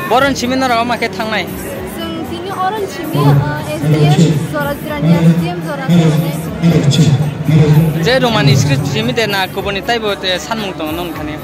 बरन सिमिनाराव माखे थांनाय जों दिनै अरन सिमि एसडीएम जराजिरानि एसडीएम जराजिरानि जे रोमानि स्क्रिप्ट सिमि देना गुबुननि ताइबो सानमुं दङ नोंथांनि